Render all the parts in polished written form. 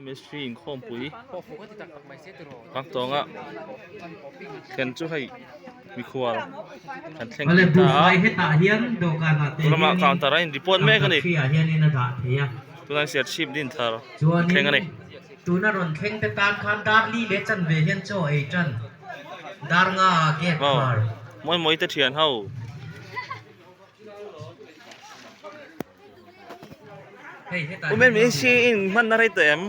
ไม่ใช่ข้อมปุ๋ย พอฟูก็ติดตั้งไม่เสร็จหรอ ปักตองอ่ะเข็นช่วยมีครัวขันแข่ง อะไร กี บุ ตา ไฟ ร์ ให้ตาเฮียนดูกันมาเตะ ตัวมาข้าวตาไรรีพอร์ตแม่กันนี่ เฮียนี่นะตาเฮีย ตัวนั้นเสียชีพดินทาร์ จวน แข่งกันนี่ ตัวนั้นรอนแข่งแต่การคันดาร์ลีเลจันเวเฮียนโจเอจันดาร์งาเก็บ ว้าว คาร์ มวยตะเทียนเฮาโอ้แม่ไม่ใช่มันอะไรเต็ม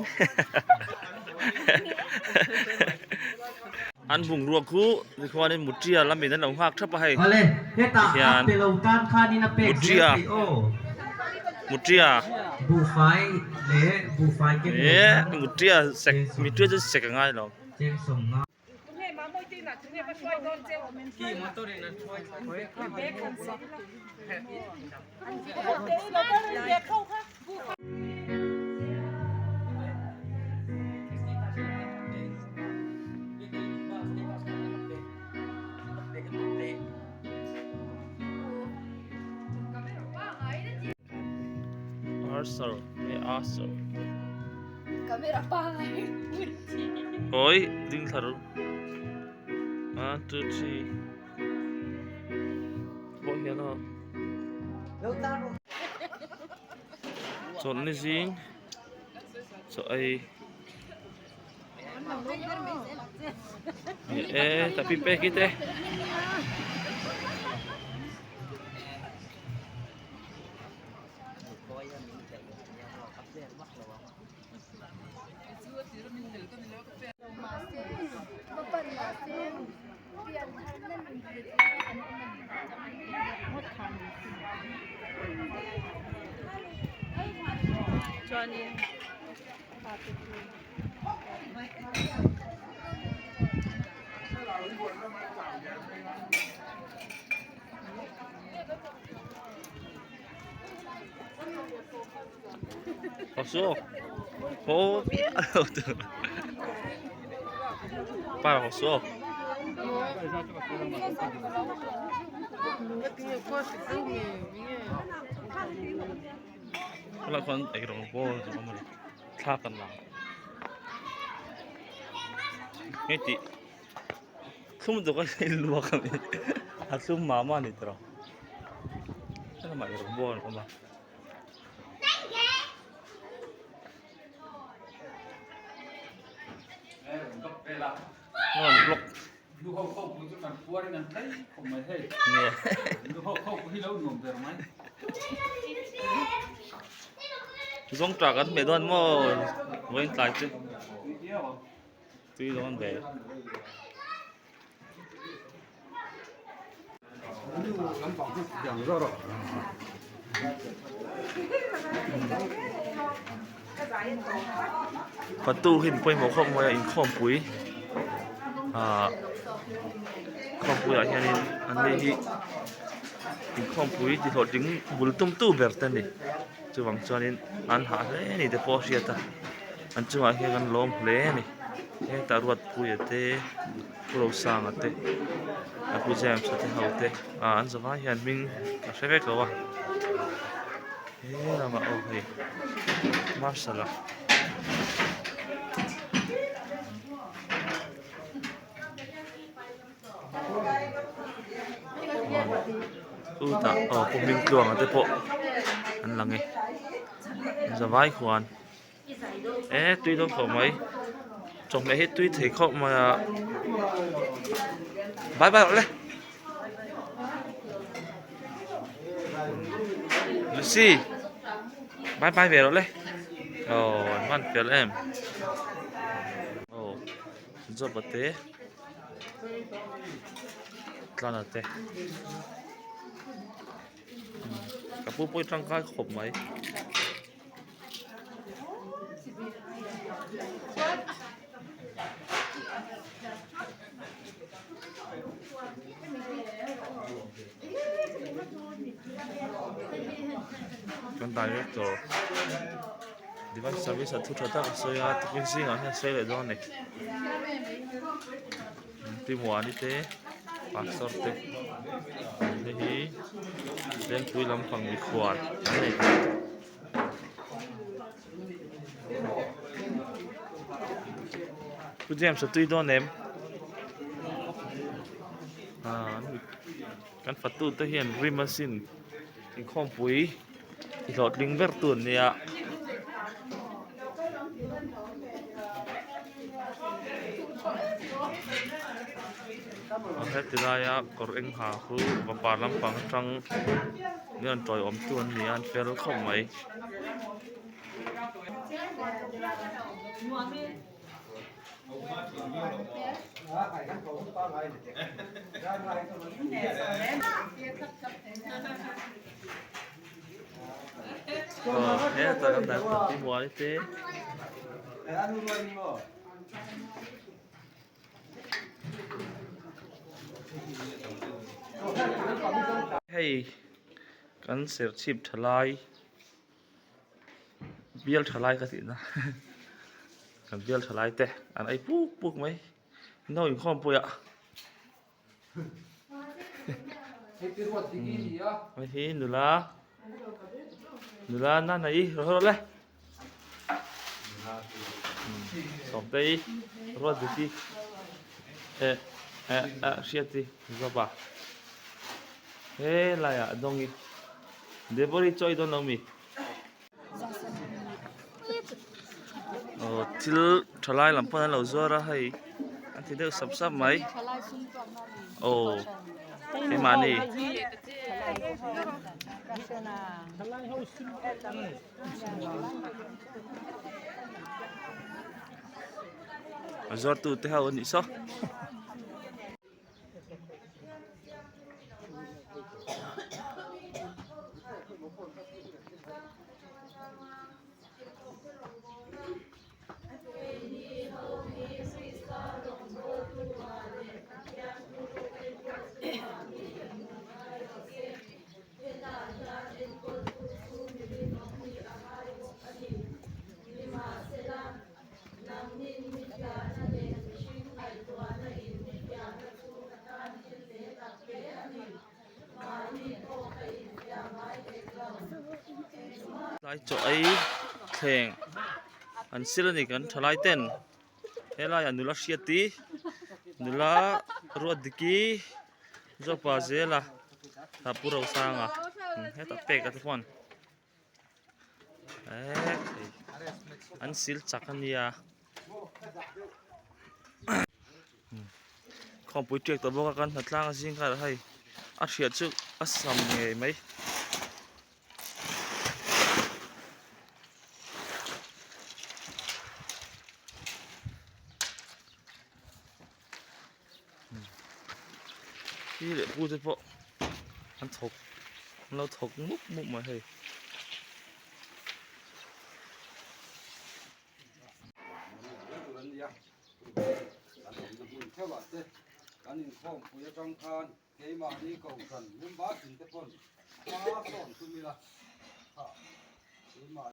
อันบุงรัวคู่ที่เขาเนี่ยมุดเจียแล้วมีนั่นเราหักทับไปให้ อะไรเฮตาอัปเดลตานคานี่นะเป็ก มุดเจียมุดเจีย บุไฟเละบุไฟเก็บ เอ๊ะมุดเจียเสกมีเจียจะเสกง่ายหรอ เจงส่งงา กี่มอเตอร์นี่นะช่วย Arthur ไม่ Arthur Kamera pangai. Oi, ding tharu. 1, 2, 3. Oh, here now. So, nising. So, tapi pe kita. Hoso. Oh, biar tu. Para hoso. Kalau kon ekor bol tu kamu thakan lah. Nanti, kamu tu kan luar kami. Asum mama ni terus. Kalau mak ekor bol kamu. Ngon blok. Du har kommit ut med kåringen nej, kommer hej. Nè. Du har kommit hela ungdom där man. Chú không trả cái mẹ đoan mò với tài chứ. Tuy đoan về. Và tu hình quay một không mà in không quý. Không quý ở hiện anh đây hi in không quý thì họ đứng bùn tum tu bẹt tên này. Chú bằng cho nên ăn hạt đấy này để bỏ xe ta. Anh chú hay gan lom lé này. Cái ta ruột quý ở đây, pro sang ở đây. Aku jam satu hal teh. Anh giờ vai hiện mình sẽ về đâu à? Lama oh hey. Masalah. Tak, pemimpin keluar nanti po. Anh lang eh. Giờ vai khoan. Tuy đâu có mấy. Trong mấy hết tuy thấy không mà. Bye bye lại. Lucy. Bye bye về rồi đấy. Anh văn phiền em. Giờ bật té. Lan ở đây. Các bố bôi trăng gai khổ mấy. Con tài rất rồi. Device service thu cho ta saya tukin sing ah saya le don này. Ti mo ani te pastor te. Hi den tui lam phang mi khwan. Này. ผู้แจมสตุยโดนเนมกันฟัดตูตะเฮียนริมาซินอีกข้อมปุ๋ยอีกหลอดลิงเวอร์ตุนเนี่ยเฮ็ดได้ยากอร์เอ็งหาคือว่าปาลำปังจังเงินต่อยอมตัวนี้อันเฟลเข้าไหมก็เฮ็ดแต่กำลังที่หัวนี่เต้ให้กันเสียชีพทลายเบี้ยทลายก็สินะกันเบี้ยทลายแต่อันไอ้ปุ๊กไหมน้อยข้อมปุยอ่ะไม่ทีหนูละนั่นไหนรถเลยสองตีรถดีเชียตีก็ป่ะเฮ้ยอะไรอ่ะดงอีเดี๋ยวบริจอยดงน้องมีทิลทลายลำพันเราจัวระให้อันที่เด็กสับไหมโอ้ไอ้มานี่จัวตูเท่านี้ซะลายจ่อยแข่งอันซิลนี่กันทลายเต้นเฮลายนุลาเชียตีนุลารวดดิกีจบาเซล่ะถ้าปูเราสร้างอ่ะเฮตัดเป็กกันทุกคนอันซิลจักกันเนี่ยของปุ๋ยเจกตัวบอกกันหัดล่างสิ่งกันให้อาเชียจุกอัศมเงยไหมที่เหลือพูดเฉพาะมันถกเราถกมุกมาให้อันนี้ข้อมปุยจังคานเกมานี่ก็กันมุ่งบ้าถึงแต่คนมาสอนคุณมีละ